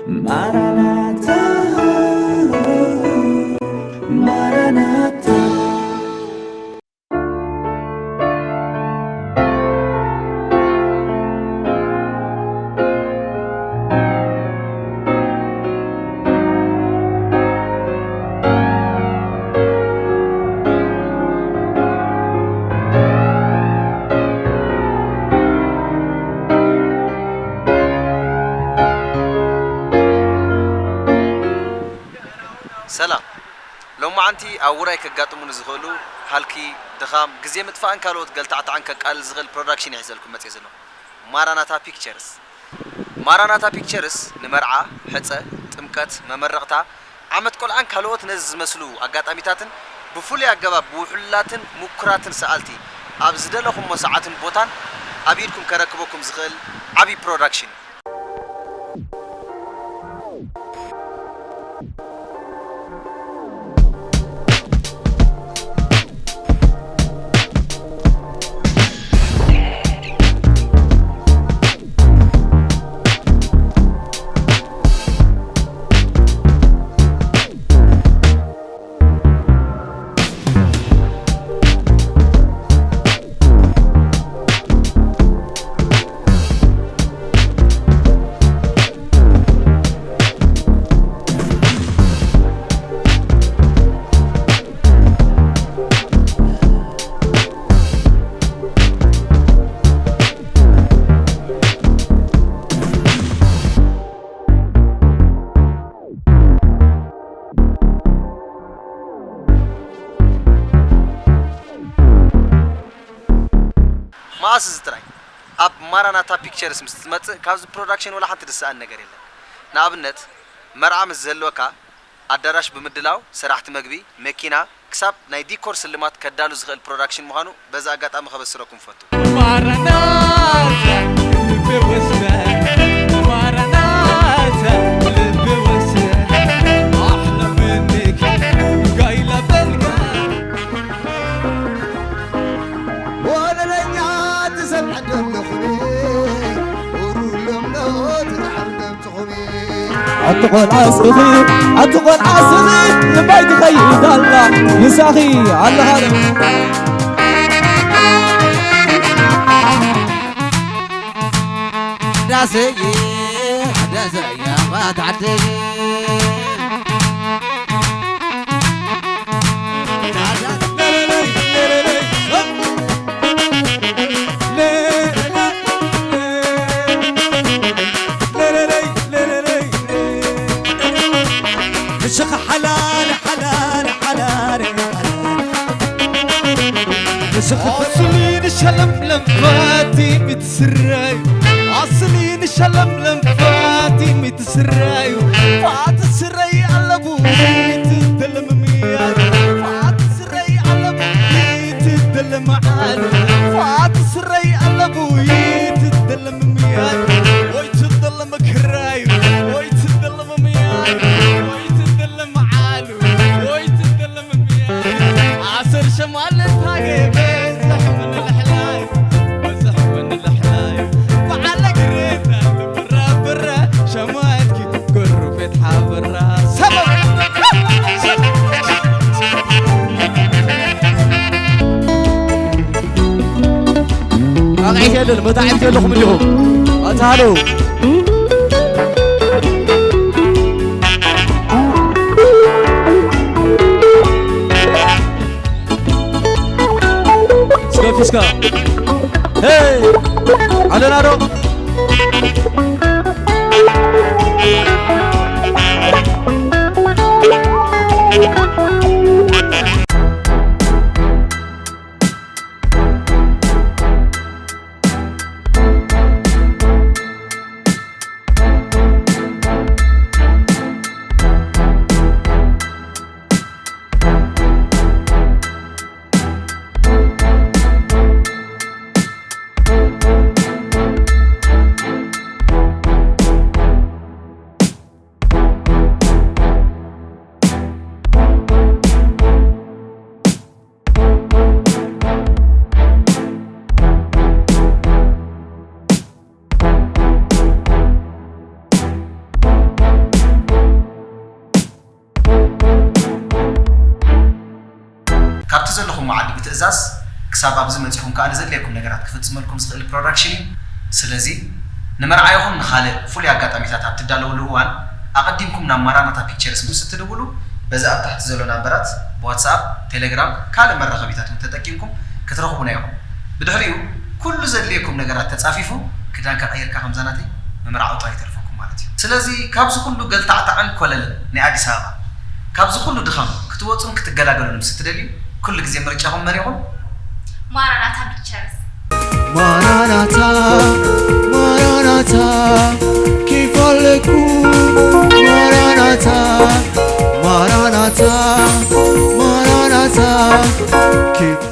Maranatha, Maranatha. سلام لو ما عنتي أو وراي كقاطمون زغلو هالكي دخام جزية متفاعن كالوت قلت عنك قال زغل برودكشن يحزلكم متيزنو ماراناتا بيكتشرز ماراناتا بيكتشرز نمرعة حتى تمكت ممرقتا عمت كل عن كالوت نز مسلو أقاط أميتاتن بفولي أجابة بوحلاتن مكراتن سألتي أبزدلكم مساعتن بوتان أبيركم كركبكم زغل أبي برودكشن ما أسستراي أب ماراناتا بيكتشرز مستمت كابز برودكشن ولا حتى تسأل نجاري له نابنت مرعى مزلوكا أدراش بمدلاو سرحت مجبي ماكينة كسب نايدي كورس اللي ما تكدالو زغل برودكشن مهانو بزا قات أم خبز سركم فتو ماراناتا بوسنا ماراناتا بوسنا أحلى منك قايلة بلقى ولا لنيا تسمع دمخني ورولم نوت الحمد تخني أتقول عصري لبيت خيد الله يساخي على هذا داسي ما تعدي الشيخ حلال حلال حلال عصلين الشلم فاتي متسراي عصلين الشلم فاتي متسراي فات السراي على بويت الدلم مياه فات السراي على بويت الدلم عالي فات السراي على بويت الدلم مياه ويت الدلم كراي ويت الدلم مياه ويت الدلم عالي ويت الدلم مياه عصر شمال الثاقب المتاعب لكم اليوم تعالوا فيسكا هاي على نارو معد بتأزاز كساب أبز متيهم كأن زليكم نجارات كفت سملكم سقل برودكشن سلزي نمرعيهم نخالق فولي أقات أميثات تدلوا لهوان أقدمكم نمرنا تا pictures مستدولو بزاف تحت زلونا برات واتساب تليجرام كل مرة خبيثات متتكيمكم كترخبونا يوم بدحريو كل زليكم نجارات تصافيفو كدان كأير كخمزاناتي ممرعو طاي تلفكم مالتي سلازي كابز كله قلت عن كلل نعدي سابا كابز كله دخان كتوصلون كتجلاجلون مستدلي كل جزء مرجعهم مريهم ماراناتا بيكتشرز ماراناتا ماراناتا كيف لكم ماراناتا ماراناتا ماراناتا كيف